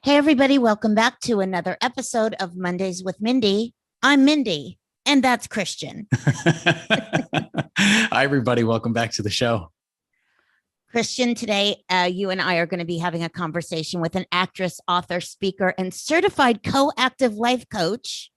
Hey, everybody, welcome back to another episode of Mondays with Mindy. I'm Mindy, and that's Christian. Hi, everybody. Welcome back to the show. Christian, today you and I are going to be having a conversation with an actress, author, speaker, and certified co-active life coach,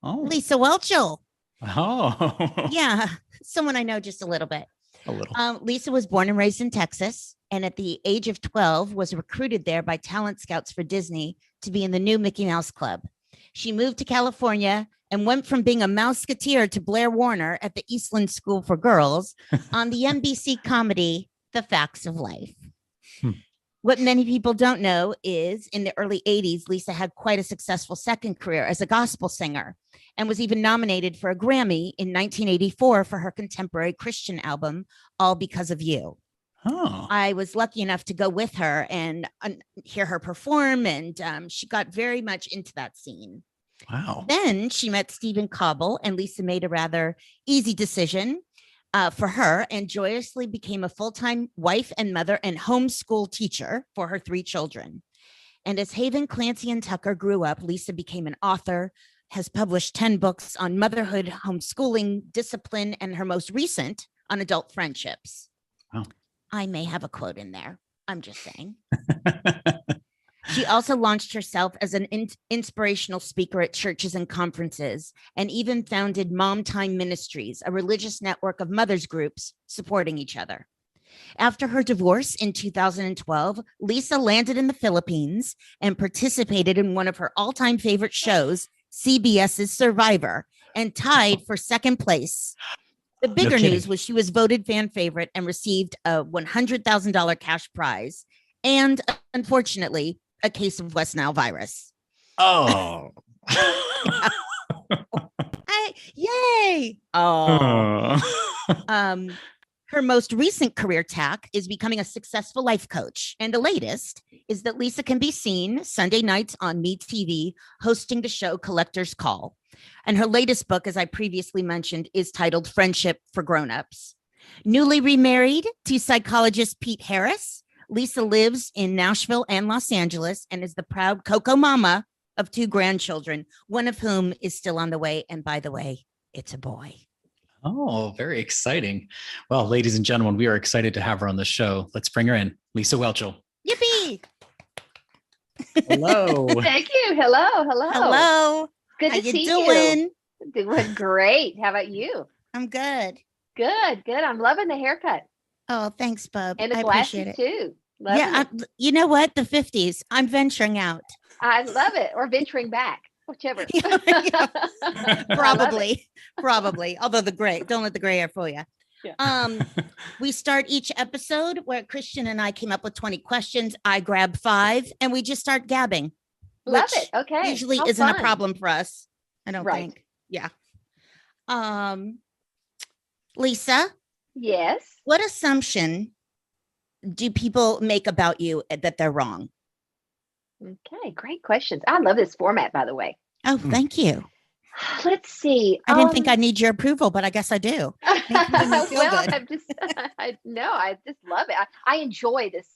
Lisa Whelchel. Oh. Yeah, someone I know just a little bit. A little. Lisa was born and raised in Texas, and at the age of 12 was recruited there by talent scouts for Disney to be in the new Mickey Mouse Club. She moved to California and went from being a Mouseketeer to Blair Warner at the Eastland School for Girls on the NBC comedy The Facts of Life. What many people don't know is in the early 80s, Lisa had quite a successful second career as a gospel singer and was even nominated for a Grammy in 1984 for her contemporary Christian album, All Because of You. Oh. I was lucky enough to go with her and hear her perform, and she got very much into that scene. Wow. Then she met Stephen Cobble, and Lisa made a rather easy decision for her and joyously became a full-time wife and mother and homeschool teacher for her 3 children. And as Haven, Clancy, and Tucker grew up, Lisa became an author, has published 10 books on motherhood, homeschooling, discipline, and her most recent on adult friendships. Wow. I may have a quote in there. I'm just saying. She also launched herself as an inspirational speaker at churches and conferences, and even founded Mom Time Ministries, a religious network of mothers groups supporting each other. After her divorce in 2012, Lisa landed in the Philippines and participated in one of her all-time favorite shows, CBS's Survivor, and tied for second place. The bigger news was she was voted fan favorite and received a $100,000 cash prize and, unfortunately, a case of West Nile virus. Oh. Yay. Her most recent career tack is becoming a successful life coach. And the latest is that Lisa can be seen Sunday nights on MeTV hosting the show Collector's Call. And her latest book, as I previously mentioned, is titled Friendship for Grownups. Newly remarried to psychologist Pete Harris, Lisa lives in Nashville and Los Angeles and is the proud Coco mama of 2 grandchildren, one of whom is still on the way. And by the way, it's a boy. Oh, very exciting. Well, ladies and gentlemen, we are excited to have her on the show. Let's bring her in. Lisa Whelchel. Yippee. Hello. Thank you. Hello. Hello. Good to see you. Doing great. How about you? I'm good. Good. I'm loving the haircut. Oh, thanks, bub. And the I glasses appreciate it. too. You know what? The 50s. I'm venturing out. I love it. Or venturing back, whichever. Probably. Although the gray, don't let the gray hair fool you. Yeah. We start each episode where Christian and I came up with 20 questions. I grab 5 and we just start gabbing. Love it. Okay. Usually isn't a problem for us. I don't think. Yeah. Lisa. Yes. What assumption do people make about you that they're wrong? Okay, great questions. I love this format, by the way. Oh, thank you. Let's see. I didn't think I need your approval, but I guess I do. I just love it. I enjoy this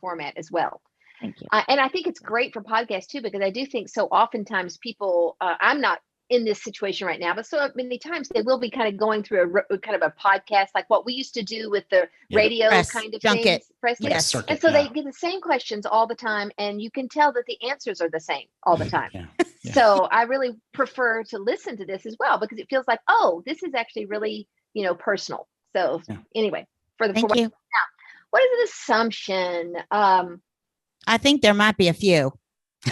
format as well. Thank you. And I think it's great for podcasts too, because I do think so oftentimes people, I'm not in this situation right now, but so many times they will be kind of going through a kind of a podcast, like what we used to do with the radio kind of junket. Things. Yes. And so they get the same questions all the time, and you can tell that the answers are the same all the time. Yeah. So I really prefer to listen to this as well, because it feels like, oh, this is actually really, personal. So anyway, Thank you. Now, what is an assumption? I think there might be a few.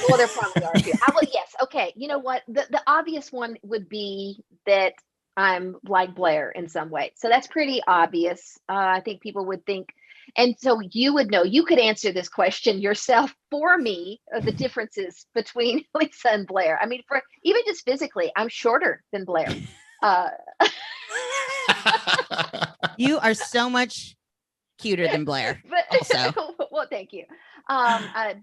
Well, there probably are a few. Yes. Okay. You know what? The obvious one would be that I'm like Blair in some way. So that's pretty obvious. I think people would think. And so you would know, you could answer this question yourself for me, the differences between Lisa and Blair. I mean, for even just physically, I'm shorter than Blair. You are so much cuter than Blair. Also. Well, thank you.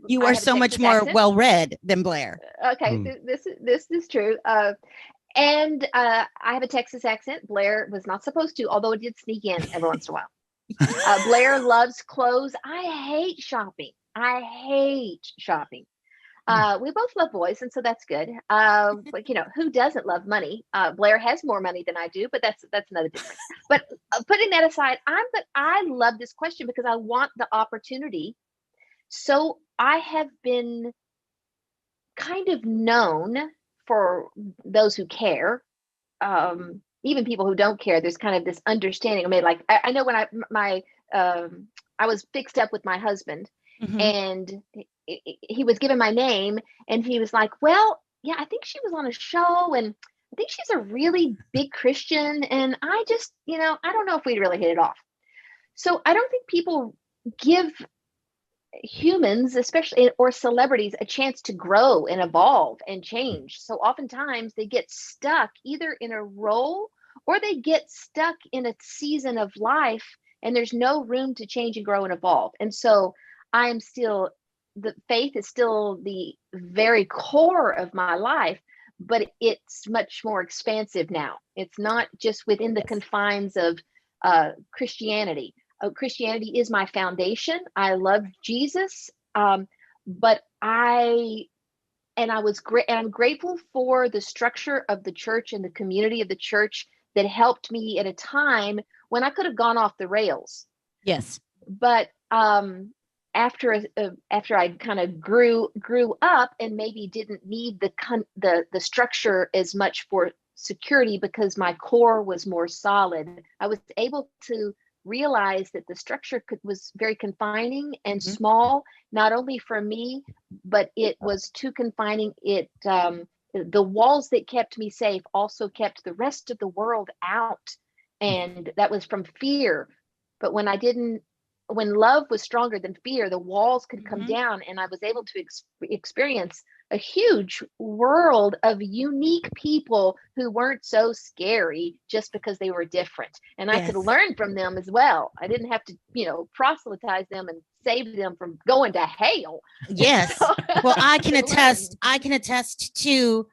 You are so much more well-read than Blair. Okay, this is true. And I have a Texas accent. Blair was not supposed to, although it did sneak in every once in a while. Blair loves clothes. I hate shopping. We both love boys, and so that's good. But who doesn't love money? Blair has more money than I do, but that's another difference. But putting that aside, I love this question because I want the opportunity. So I have been kind of known, for those who care, even people who don't care, there's kind of this understanding. I mean, like I know when I was fixed up with my husband, Mhm. and he was given my name, and he was like, well, yeah, I think she was on a show, and I think she's a really big Christian, and I just, I don't know if we'd really hit it off. So I don't think people give humans, especially, or celebrities, a chance to grow and evolve and change. So oftentimes they get stuck either in a role, or they get stuck in a season of life, and there's no room to change and grow and evolve. And so the faith is still the very core of my life, but it's much more expansive now. It's not just within the confines of Christianity. Christianity is my foundation. I love Jesus, but I'm grateful for the structure of the church and the community of the church that helped me at a time when I could have gone off the rails. Yes. But after I kind of grew up and maybe didn't need the structure as much for security because my core was more solid, I was able to realize that the structure was very confining and small, not only for me, but it was too confining. The walls that kept me safe also kept the rest of the world out, and that was from fear. But when love was stronger than fear, the walls could come down, and I was able to experience a huge world of unique people who weren't so scary just because they were different. And I could learn from them as well. I didn't have to, proselytize them and save them from going to hell. Yes. Well, I can attest to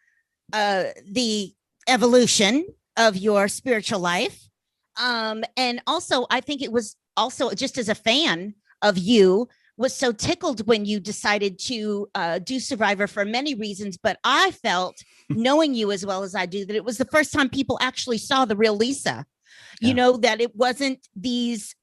the evolution of your spiritual life. And also, I think it was also, just as a fan of you, was so tickled when you decided to do Survivor for many reasons. But I felt, knowing you as well as I do, that it was the first time people actually saw the real Lisa. Yeah. That it wasn't these,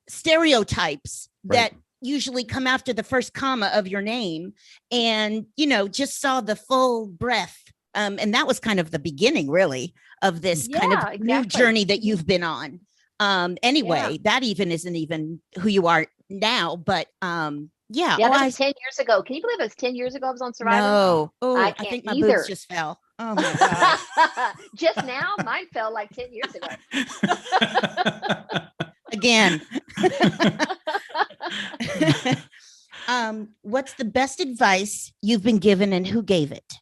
stereotypes that usually come after the first comma of your name, and, just saw the full breadth. And that was kind of the beginning, really, of this kind of new journey that you've been on. Anyway, that isn't even who you are now, but that was 10 years ago. Can you believe it was 10 years ago I was on Survivor? No. I think my either. boobs just fell. Oh my God. Just now, mine fell like 10 years ago. Again. What's the best advice you've been given, and who gave it?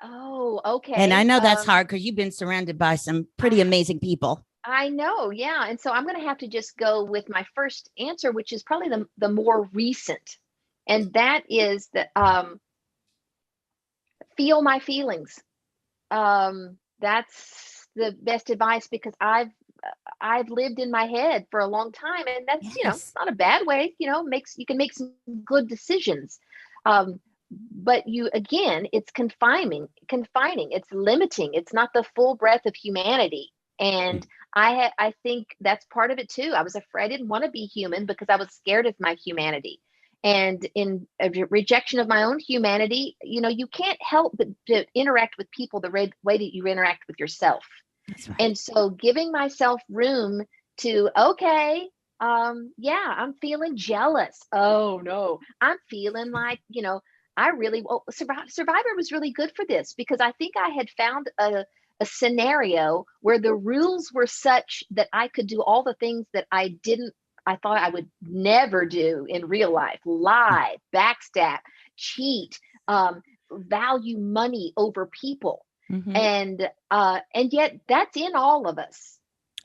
Oh, okay. And I know that's hard because you've been surrounded by some pretty amazing people. I know, yeah. And so I'm going to have to just go with my first answer, which is probably the more recent. And that is that feel my feelings. That's the best advice, because I've lived in my head for a long time, and that's it's not a bad way. You can make some good decisions. But it's confining, it's limiting. It's not the full breadth of humanity. And I think that's part of it too. I didn't want to be human because I was scared of my humanity. And in a rejection of my own humanity, you can't help but to interact with people the way that you interact with yourself. That's right. And so giving myself room to, I'm feeling jealous. Oh no, I'm feeling like, Survivor was really good for this, because I think I had found a scenario where the rules were such that I could do all the things that I thought I would never do in real life: lie, backstab, cheat, value money over people. And yet that's in all of us.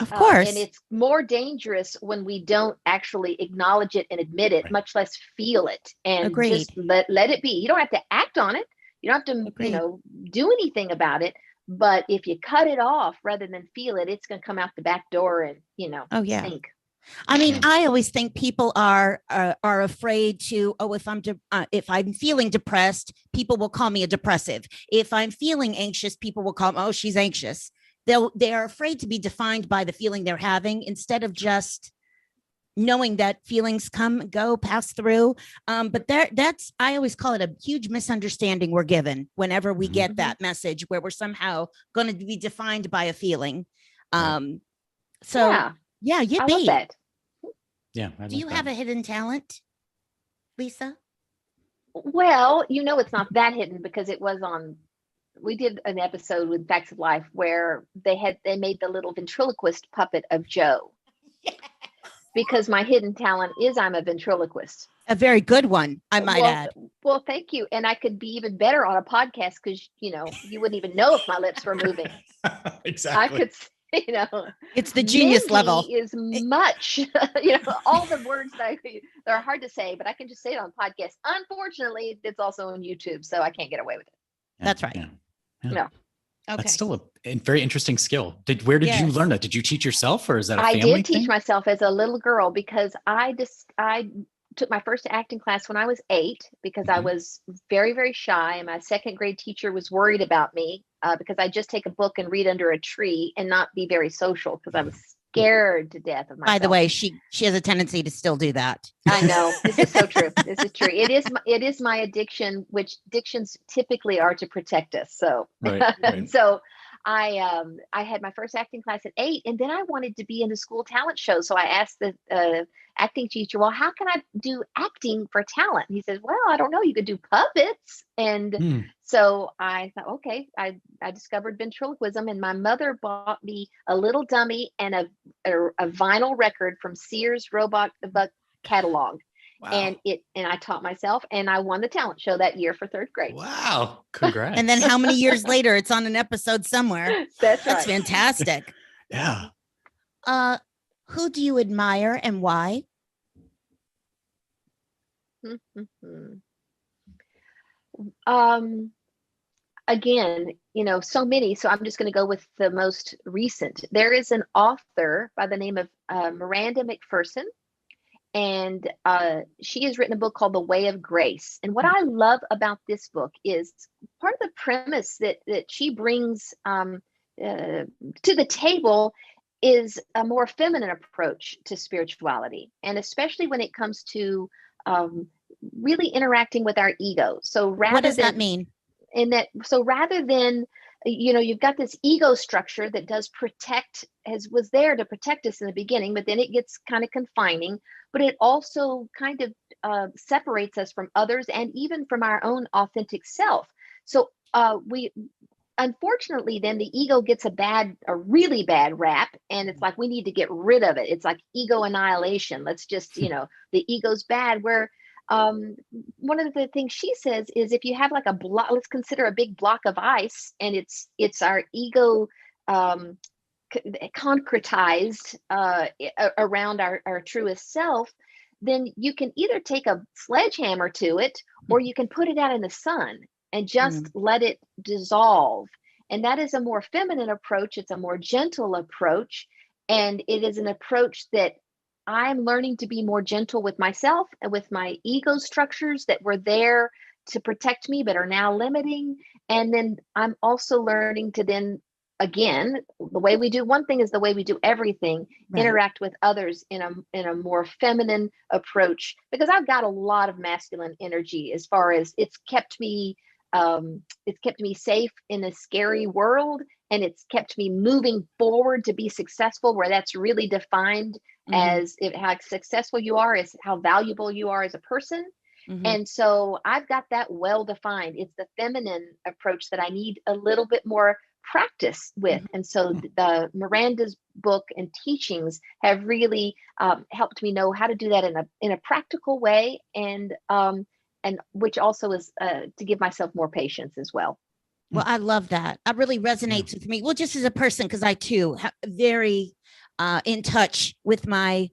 Of course. And it's more dangerous when we don't actually acknowledge it and admit it, much less feel it, and just let it be. You don't have to act on it. You don't have to, do anything about it. But if you cut it off rather than feel it, it's going to come out the back door and, stink. I mean, Yeah. I always think people are afraid to. Oh, if I'm feeling depressed, people will call me a depressive. If I'm feeling anxious, people will call me, oh, she's anxious. They are afraid to be defined by the feeling they're having instead of just knowing that feelings come, go, pass through. But that's I always call it a huge misunderstanding we're given whenever we get that message where we're somehow going to be defined by a feeling. So Yeah, yeah, I love yippee. that. Yeah. Do you have a hidden talent, Lisa? Well, it's not that hidden because it was on. We did an episode with Facts of Life where they made the little ventriloquist puppet of Joe. Because my hidden talent is I'm a ventriloquist. A very good one, I might add. Well, thank you. And I could be even better on a podcast because, you wouldn't even know if my lips were moving. Exactly. I could, it's the genius Mindy level. is much, all the words that they're hard to say, but I can just say it on podcast. Unfortunately, it's also on YouTube, so I can't get away with it. Yeah, That's right. Yeah. No. Okay. That's still a very interesting skill. Where did you learn that? Did you teach yourself, or is that a family thing? I did teach myself as a little girl because I took my first acting class when I was 8 because I was very, very shy. And my second grade teacher was worried about me because I just take a book and read under a tree and not be very social because I was scared to death of myself. By the way, she has a tendency to still do that. I know. This is so true. This is true. It is my addiction, which addictions typically are to protect us. So, right. So I had my first acting class at 8, and then I wanted to be in the school talent show. So I asked the acting teacher, well, how can I do acting for talent? And he says, well, I don't know. You could do puppets. And so I thought, okay, I discovered ventriloquism, and my mother bought me a little dummy and a vinyl record from Sears Roebuck catalog. Wow. And I taught myself, and I won the talent show that year for 3rd grade. Wow. Congrats. And then how many years later it's on an episode somewhere. That's That's fantastic. Yeah. Who do you admire and why? Again, so many. So I'm just going to go with the most recent. There is an author by the name of Miranda McPherson. And she has written a book called The Way of Grace. And what I love about this book is part of the premise that she brings to the table is a more feminine approach to spirituality. And especially when it comes to really interacting with our ego. So what does that mean? Rather than, you've got this ego structure that was there to protect us in the beginning, but then it gets kind of confining. But it also kind of separates us from others and even from our own authentic self. So unfortunately, then the ego gets a really bad rap, and it's like we need to get rid of it. It's like ego annihilation. Let's just, the ego's bad. Where one of the things she says is if you have like a block, let's consider a big block of ice, and it's our ego concretized around our truest self, then you can either take a sledgehammer to it, or you can put it out in the sun and just let it dissolve. And that is a more feminine approach. It's a more gentle approach. And it is an approach that I'm learning to be more gentle with myself and with my ego structures that were there to protect me, but are now limiting. And then I'm also learning to then, again, the way we do one thing is the way we do everything, interact with others in a more feminine approach, because I've got a lot of masculine energy as far as it's kept me safe in a scary world. And it's kept me moving forward to be successful, where that's really defined as how successful you are, is how valuable you are as a person. And so I've got that well defined. It's the feminine approach that I need a little bit more practice with. And so the Miranda's book and teachings have really helped me know how to do that in a practical way, and which also is to give myself more patience as well. Well, I love that. That really resonates with me. Well, just as a person, because I too have very in touch with my,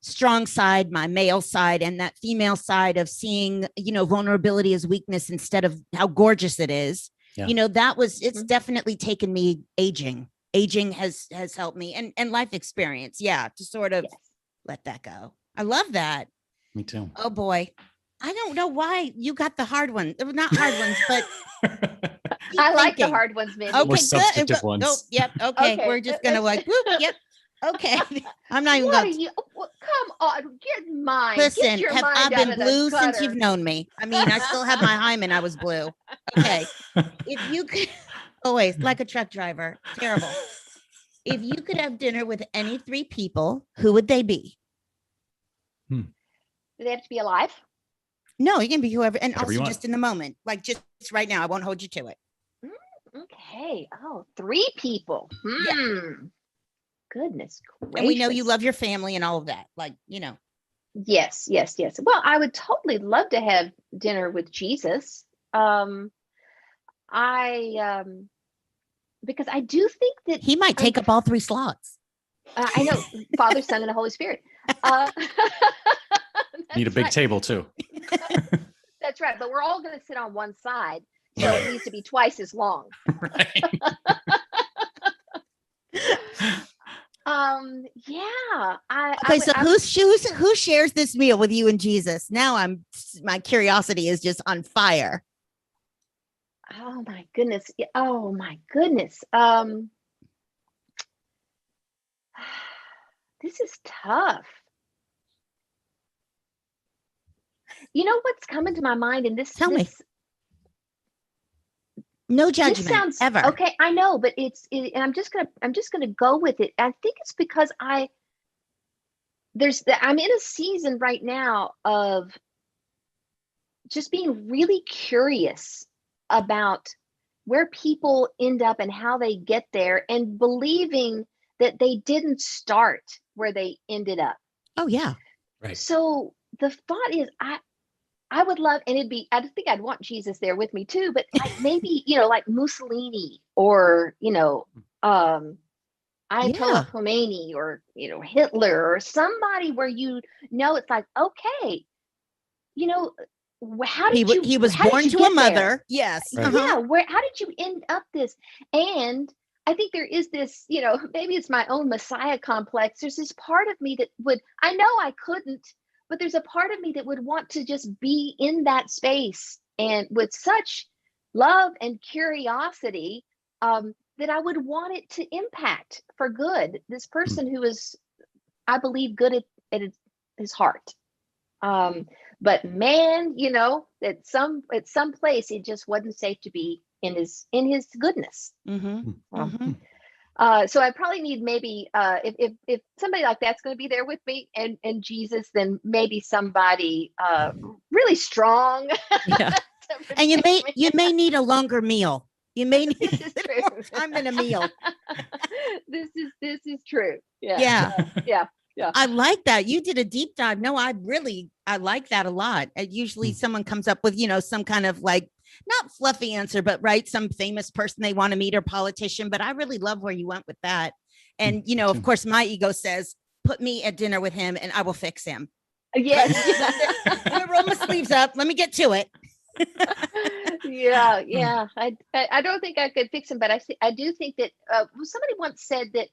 strong side, my male side, and that female side of seeing, vulnerability as weakness instead of how gorgeous it is. Yeah. It's definitely taken me aging aging has helped me, and life experience. Yeah, to sort of Yes. let that go. I love that. Me too. Oh boy. I don't know why you got the hard one. Not hard ones, but keep I like the thinking. hard ones, Mindy. Okay, More good. substantive ones. Oh, yep. Okay. Okay, We're just gonna let's- like whoop, yep. Okay. I'm not even What are going to you? Come on, get mind. listen. Get your Have mind I out been of the blue since gutter. you've known me? I mean, I still have my hymen. I was blue. Okay. If you could always like a truck driver, terrible. If you could have dinner with any 3 people, who would they be? Do they have to be alive? No, you can be whoever, and Whatever you also want. just in the moment, like just right now. I won't hold you to it. Okay. Oh, 3 people. Goodness gracious. And we know you love your family and all of that. Like, Yes, yes, yes. Well, I would totally love to have dinner with Jesus. Because I do think that he might take up all 3 slots. I know Father, Son, and the Holy Spirit. Need a big table too. That's right. But we're all going to sit on one side, so it needs to be twice as long. Right. Yeah. Okay, so who shares this meal with you and Jesus? Now my curiosity is just on fire. Oh my goodness. Oh my goodness. This is tough. You know what's coming to my mind, and this Tell me. No judgment this sounds ever. Okay, I know, but and I'm just gonna go with it. I think it's because I'm in a season right now of just being really curious about where people end up and how they get there, and believing that they didn't start where they ended up. Oh yeah. Right. So the thought is, I would love, and I think I'd want Jesus there with me too, but like maybe, like Mussolini or, Ayatollah Khomeini or, Hitler or somebody where it's like, okay, how did he was born to a mother. There? Yes. Right. Yeah. How did you end up this? And I think there is this, maybe it's my own Messiah complex. There's this part of me that I know I couldn't, but there's a part of me that would want to just be in that space, and with such love and curiosity, that I would want it to impact for good this person who is, I believe, good at his heart. But man, at some place it just wasn't safe to be in his goodness. Mm-hmm. So I probably need maybe if somebody like that's going to be there with me and Jesus, then maybe somebody really strong. Yeah. And you may need a longer meal. You may need more time than a meal. This is true. Yeah. Yeah. I like that. You did a deep dive. No, I like that a lot. Usually someone comes up with, some kind of like, not fluffy answer, but right, some famous person they want to meet or politician. But I really love where you went with that. And, of course, my ego says, put me at dinner with him and I will fix him. Yes. Let me roll my sleeves up. Let me get to it. Yeah. I don't think I could fix him, but I do think that somebody once said that,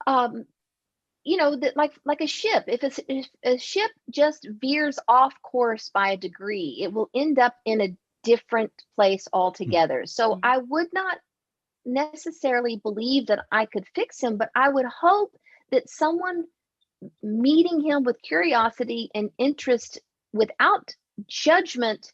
that like a ship, if a ship just veers off course by a degree, it will end up in a different place altogether. So I would not necessarily believe that I could fix him, but I would hope that someone meeting him with curiosity and interest without judgment,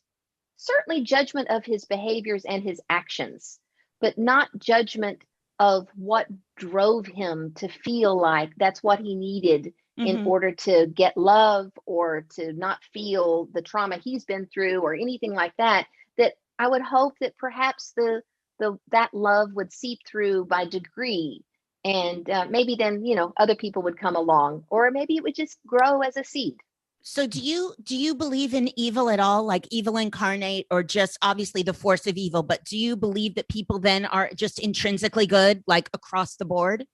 certainly judgment of his behaviors and his actions, but not judgment of what drove him to feel like that's what he needed in order to get love or to not feel the trauma he's been through or anything like that. That I would hope that perhaps that love would seep through by degree, and maybe then other people would come along, or maybe it would just grow as a seed. So do you believe in evil at all, like evil incarnate, or just obviously the force of evil, but do you believe that people then are just intrinsically good, like across the board?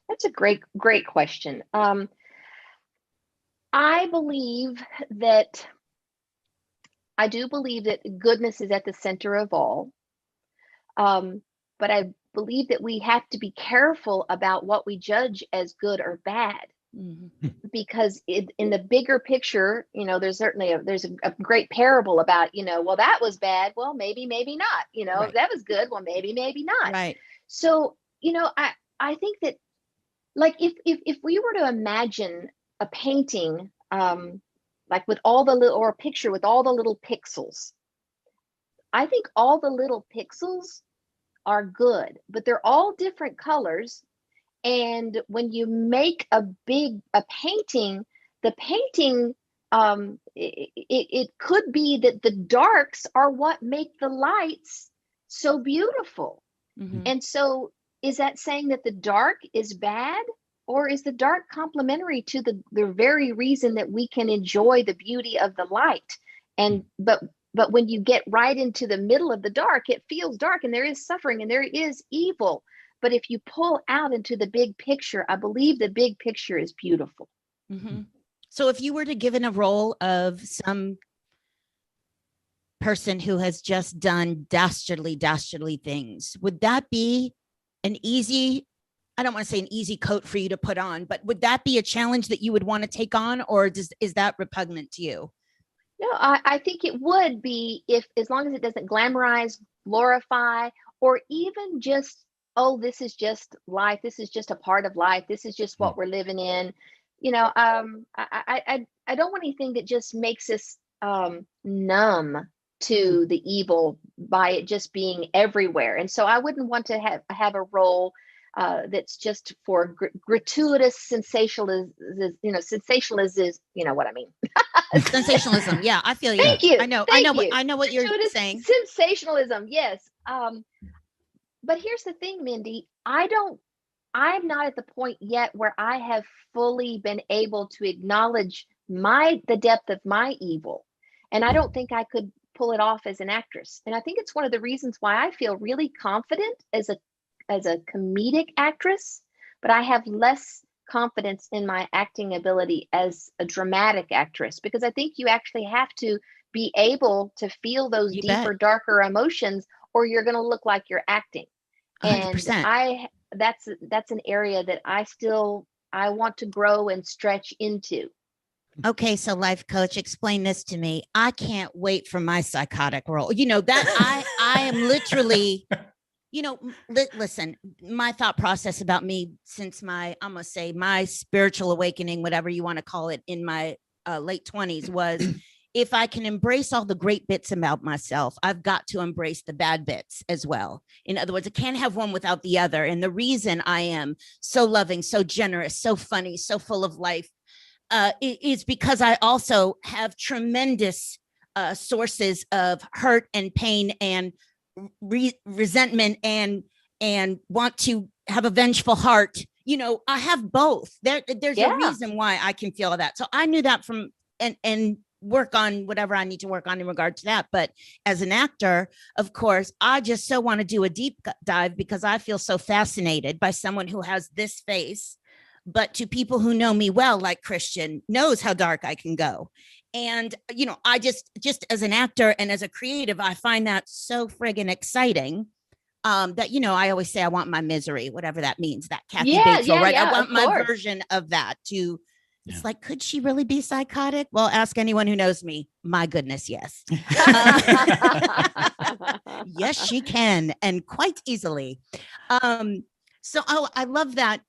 That's a great question. I do believe that goodness is at the center of all. But believe that we have to be careful about what we judge as good or bad. Mhm. Because in the bigger picture, there's certainly a great parable about, well, that was bad. Well, maybe not, Right. that was good. Well, maybe not. Right. So, I think that, like, if we were to imagine a painting, like with all the little, or a picture with all the little pixels, I think all the little pixels are good, but they're all different colors. And when you make a painting, the painting, it could be that the darks are what make the lights so beautiful. Mhm. And so, is that saying that the dark is bad, or is the dark complementary to the very reason that we can enjoy the beauty of the light? And but when you get right into the middle of the dark, it feels dark, and there is suffering, and there is evil. But if you pull out into the big picture, I believe the big picture is beautiful. Mhm. So if you were to give in a role of some person who has just done dastardly things, would that be an easy, I don't want to say an easy coat for you to put on, but would that be a challenge that you would want to take on, or is that repugnant to you? No, I think it would be, if, as long as it doesn't glamorize, glorify, or even just, oh, this is just life. This is just a part of life. This is just what we're living in. I don't want anything that just makes us numb to the evil by it just being everywhere. And so I wouldn't want to have a role that's just for gratuitous sensationalism. Sensationalism. You know what I mean? Sensationalism. Yeah, I feel you. Thank you. I know what you're Gratuitous saying. sensationalism. Yes. But here's the thing, Mindy. I'm not at the point yet where I have fully been able to acknowledge the depth of my evil. And I don't think I could pull it off as an actress. And I think it's one of the reasons why I feel really confident as a comedic actress, but I have less confidence in my acting ability as a dramatic actress, because I think you actually have to be able to feel those deeper, darker emotions, or you're going to look like you're acting. 100%. And that's an area that I want to grow and stretch into. Okay, so life coach, explain this to me. I can't wait for my psychotic role. That I am literally, listen, my thought process about me since I'm going to say my spiritual awakening, whatever you want to call it, in my late 20s was, if I can embrace all the great bits about myself, I've got to embrace the bad bits as well. In other words, I can't have one without the other. And the reason I am so loving, so generous, so funny, so full of life, is because I also have tremendous sources of hurt and pain and resentment and want to have a vengeful heart. I have both. There's a reason why I can feel that. So I knew that from and work on whatever I need to work on in regard to that. But as an actor, of course, I just so want to do a deep dive because I feel so fascinated by someone who has this face. But to people who know me well, like Christian, knows how dark I can go. And, I just as an actor and as a creative, I find that so friggin' exciting. That, I always say I want my misery, whatever that means, that Kathy Bates, right? I want my version of that to, it's like, could she really be psychotic? Well, ask anyone who knows me. My goodness, yes. Yes, she can, and quite easily. So I love that.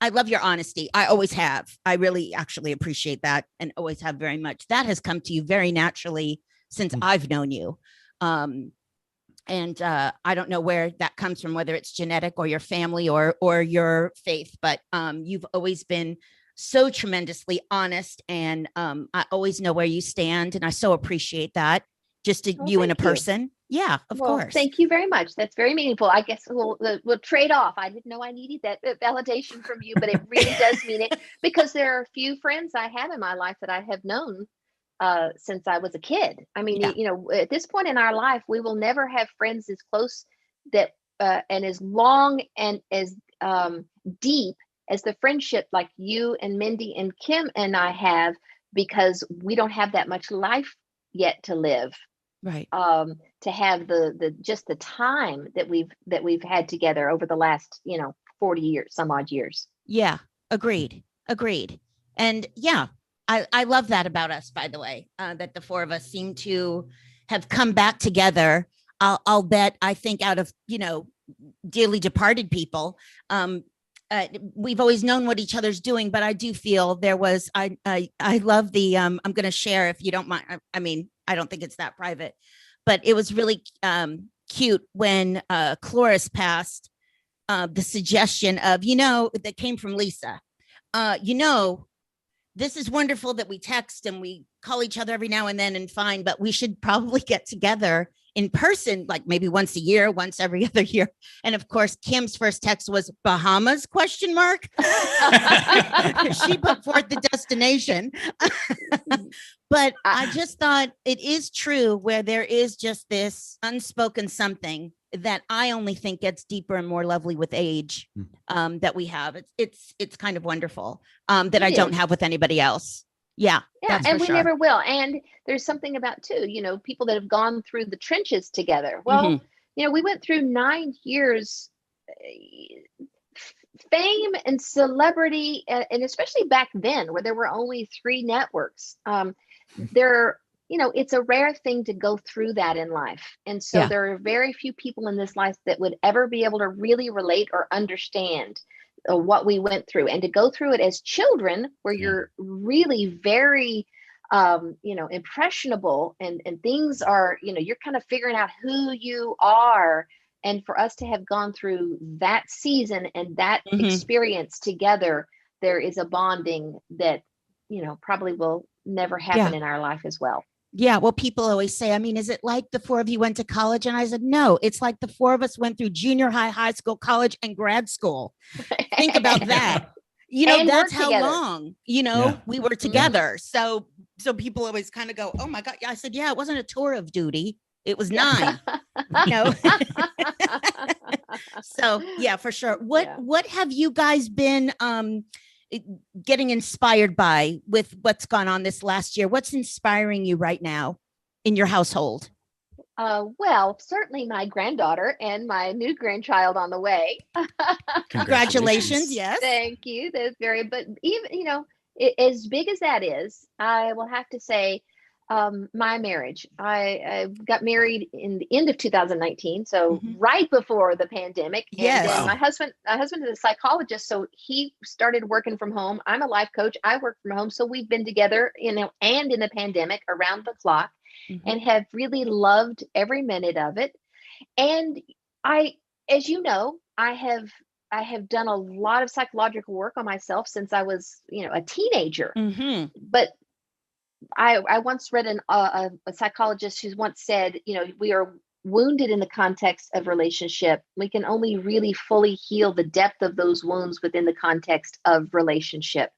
I love your honesty. I always have. I really actually appreciate that and always have very much. That has come to you very naturally since I've known you. And I don't know where that comes from, whether it's genetic or your family or your faith, but you've always been so tremendously honest, and I always know where you stand, and I so appreciate that. Just you and a person. Yeah, of course. Thank you very much. That's very meaningful. I guess we'll trade off. I didn't know I needed that validation from you, but it really does mean it, because there are a few friends I have in my life that I have known since I was a kid. I mean, at this point in our life, we will never have friends as close that and as long and as deep as the friendship like you and Mindy and Kim and I have, because we don't have that much life yet to live. Right. To have the just the time that we've had together over the last 40 years, some odd years. Yeah. Agreed. And yeah, I love that about us, by the way, that the four of us seem to have come back together. I'll bet, I think, out of, dearly departed people, we've always known what each other's doing, but I do feel there was, I love the, I'm going to share, if you don't mind. I mean, I don't think it's that private, but it was really cute when Cloris passed, the suggestion of, that came from Lisa, this is wonderful that we text and we call each other every now and then and fine, but we should probably get together in person, like maybe once a year, once every other year. And of course, Kim's first text was Bahamas ? She put forth the destination. But I just thought it is true where there is just this unspoken something that I only think gets deeper and more lovely with age, that we have. It's kind of wonderful, that I don't have with anybody else. Yeah, and we never will. And there's something about too, people that have gone through the trenches together. Well, we went through 9 years, fame and celebrity, and especially back then where there were only 3 networks. It's a rare thing to go through that in life. And so there are very few people in this life that would ever be able to really relate or understand what we went through, and to go through it as children where you're really very, impressionable, and things are, you're kind of figuring out who you are. And for us to have gone through that season and that experience together, there is a bonding that, probably will never happen in our life as well. Yeah. Well, people always say, I mean, is it like the 4 of you went to college? And I said, no, it's like the 4 of us went through junior high, high school, college, and grad school. Think about that. That's how together. Long, we were together. So people always kind of go, oh my God. I said, yeah, it wasn't a tour of duty. It was 9, So yeah, for sure. What have you guys been, getting inspired by with what's gone on this last year? What's inspiring you right now in your household? Well, certainly my granddaughter and my new grandchild on the way. Congratulations. Yes. Thank you. That's but even, as big as that is, I will have to say, my marriage, I got married in the end of 2019. So right before the pandemic. Yes. And then my husband is a psychologist. So he started working from home. I'm a life coach. I work from home. So we've been together, and in the pandemic around the clock, and have really loved every minute of it. And as you know, I have done a lot of psychological work on myself since I was, a teenager. But I once read a psychologist who's once said, we are wounded in the context of relationship. We can only really fully heal the depth of those wounds within the context of relationship.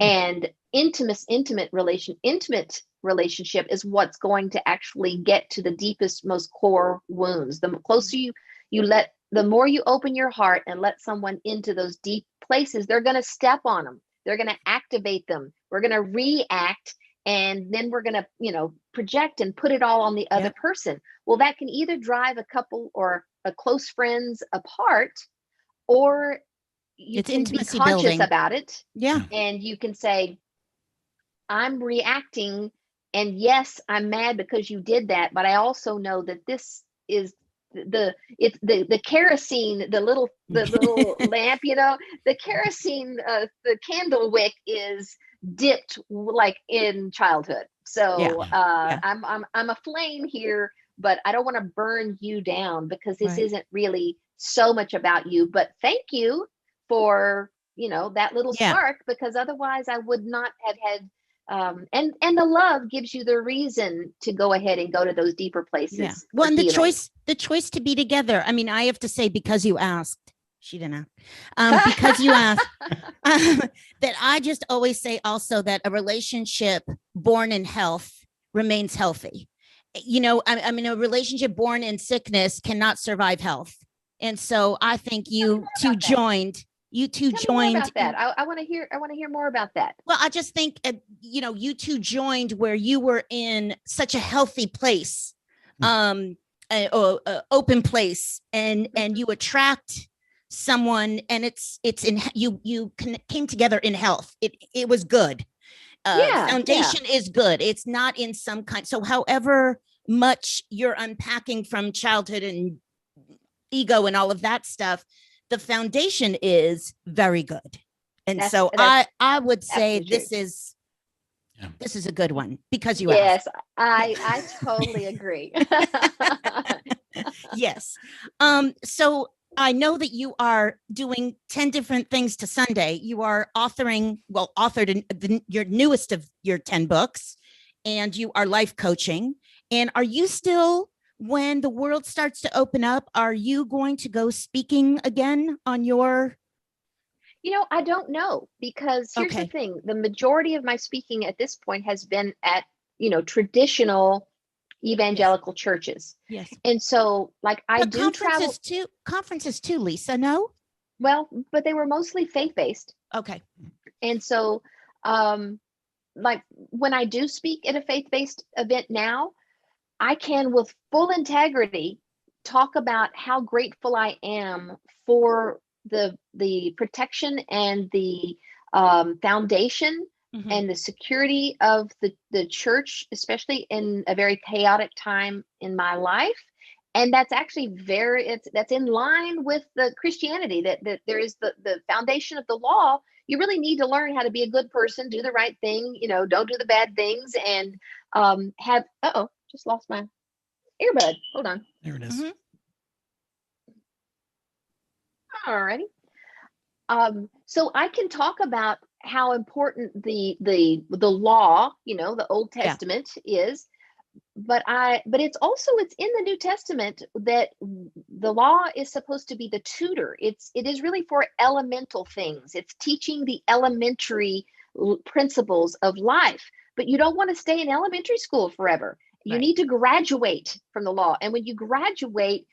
And intimate relationship is what's going to actually get to the deepest, most core wounds. The closer the more you open your heart and let someone into those deep places, they're going to step on them. They're going to activate them. We're going to react. And then we're going to, project and put it all on the other person. Well, that can either drive a couple or a close friends apart, or you can be conscious about it. Yeah. And you can say, I'm reacting. And yes, I'm mad because you did that. But I also know that this is the kerosene, the little lamp, the kerosene, the candle wick is dipped like in childhood. So I'm a flame here, but I don't want to burn you down, because this isn't really so much about you. But thank you for that little spark, because otherwise I would not have had and the love gives you the reason to go ahead and go to those deeper places. Well, and the choice to be together. I mean, I have to say, because you asked, she didn't ask, because you asked, that I just always say also that a relationship born in health remains healthy. I mean, a relationship born in sickness cannot survive health. And so I think you two joined. You two joined. About that. I want to hear more about that. Well, I just think, you two joined where you were in such a healthy place open place, and you attract someone, and it's in you came together in health. It was good. Foundation is good. It's not in some kind. So however much you're unpacking from childhood and ego and all of that stuff, the foundation is very good. And so I would say this is a good one because you asked. I totally agree. Yes. So I know that you are doing 10 different things to Sunday. You are authored your newest of your 10 books, and you are life coaching. And are you still, when the world starts to open up, are you going to go speaking again on your? I don't know, because here's the thing. The majority of my speaking at this point has been at, traditional evangelical churches. Yes. And so I but do travel conferences too, Lisa, no? Well, but they were mostly faith-based. Okay. And so when I do speak at a faith-based event now, I can with full integrity talk about how grateful I am for the protection and the foundation and the security of the church, especially in a very chaotic time in my life. And that's actually that's in line with the Christianity, that there is the foundation of the law. You really need to learn how to be a good person, do the right thing, don't do the bad things, and just lost my earbud. Hold on. There it is. Alrighty. So I can talk about how important the law, the Old Testament is, but it's in the New Testament that the law is supposed to be the tutor. It is really for elemental things. It's teaching the elementary principles of life, but you don't want to stay in elementary school forever. You need to graduate from the law. And when you graduate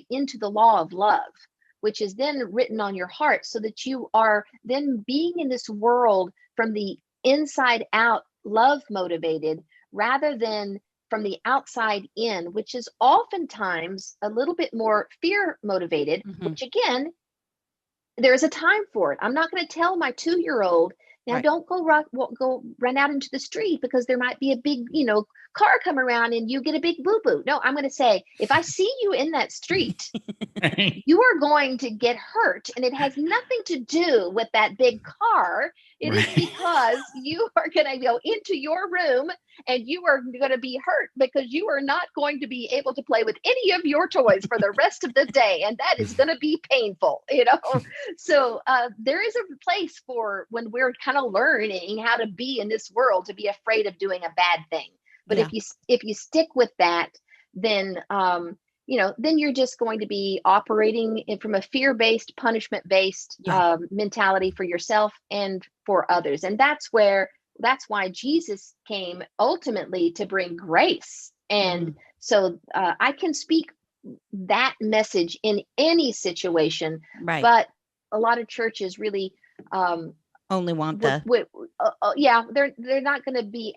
into the law of love, which is then written on your heart, so that you are then being in this world from the inside out, love motivated, rather than from the outside in, which is oftentimes a little bit more fear motivated, which again, there is a time for it. I'm not going to tell my 2-year-old, now don't go run out into the street because there might be a big, car come around and you get a big boo-boo. No, I'm going to say, if I see you in that street, you are going to get hurt. And it has nothing to do with that big car. It is because you are going to go into your room and you are going to be hurt because you are not going to be able to play with any of your toys for the rest of the day. And that is going to be painful, So there is a place for when we're kind of learning how to be in this world, to be afraid of doing a bad thing. But if you stick with that, then then you're just going to be operating from a fear-based, punishment-based mentality for yourself and for others. And that's why Jesus came ultimately to bring grace. And so I can speak that message in any situation, but a lot of churches really only want they're not going to be,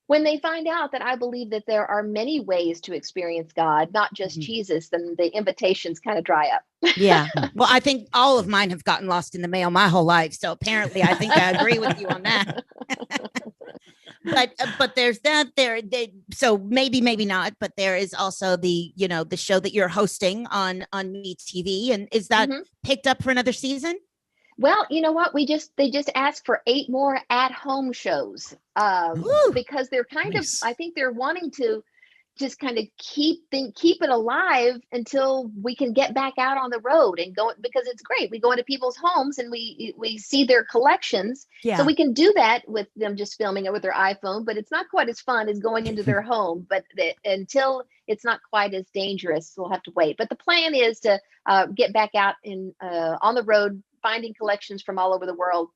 when they find out that I believe that there are many ways to experience God, not just Jesus, then the invitations kind of dry up. Yeah. Well, I think all of mine have gotten lost in the mail my whole life. So apparently I think I agree with you on that. But there's that so maybe not, but there is also the show that you're hosting on Me TV. And is that picked up for another season? Well, you know what? They just asked for 8 more at-home shows because they're I think they're wanting to just kind of keep it alive until we can get back out on the road and go, because it's great. We go into people's homes and we see their collections. Yeah. So we can do that with them just filming it with their iPhone, but it's not quite as fun as going into their home. But until it's not quite as dangerous, we'll have to wait. But the plan is to get back out on the road, finding collections from all over the world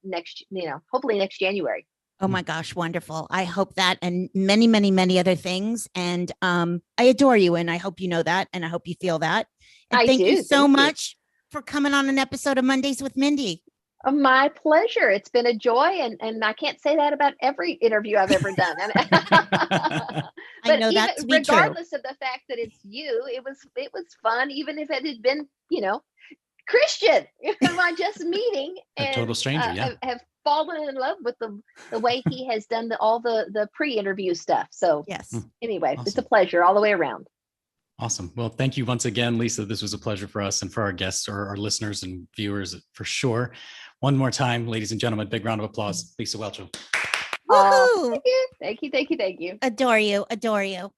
hopefully next January. Oh my gosh, wonderful. I hope that and many, many, many other things. And I adore you, and I hope you know that, and I hope you feel that. And thank you so much for coming on an episode of Mondays with Mindy. My pleasure. It's been a joy, and I can't say that about every interview I've ever done. I But know even that to be true. regardless of the fact that it's you, it was fun, even if it had been, Christian, whom I just meeting A and total stranger, yeah. have fallen in love with the way he has done all the pre-interview stuff. So Yes. anyway, Awesome. it's a pleasure all the way around. Awesome. Well, thank you once again, Lisa. This was a pleasure for us and for our guests or our listeners and viewers for sure. One more time, ladies and gentlemen, big round of applause, Lisa Whelchel. Oh, Woohoo! thank you, thank you, thank you. Adore you. Adore you.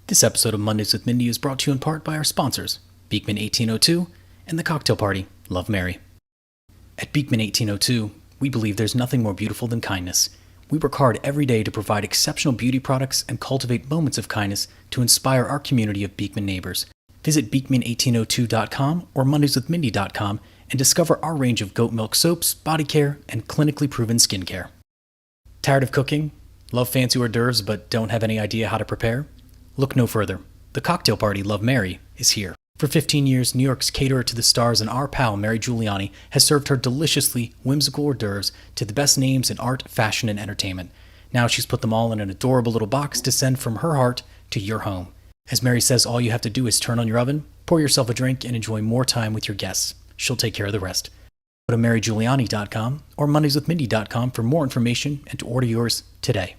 This episode of Mondays with Mindy is brought to you in part by our sponsors, Beekman 1802 and the cocktail party, Love Mary. At Beekman 1802, we believe there's nothing more beautiful than kindness. We work hard every day to provide exceptional beauty products and cultivate moments of kindness to inspire our community of Beekman neighbors. Visit beekman1802.com or mondayswithmindy.com and discover our range of goat milk soaps, body care, and clinically proven skincare. Tired of cooking? Love fancy hors d'oeuvres but don't have any idea how to prepare? Look no further. The cocktail party, Love Mary, is here. For 15 years, New York's caterer to the stars and our pal Mary Giuliani has served her deliciously whimsical hors d'oeuvres to the best names in art, fashion, and entertainment. Now she's put them all in an adorable little box to send from her heart to your home. As Mary says, all you have to do is turn on your oven, pour yourself a drink, and enjoy more time with your guests. She'll take care of the rest. Go to marygiuliani.com or mondayswithmindy.com for more information and to order yours today.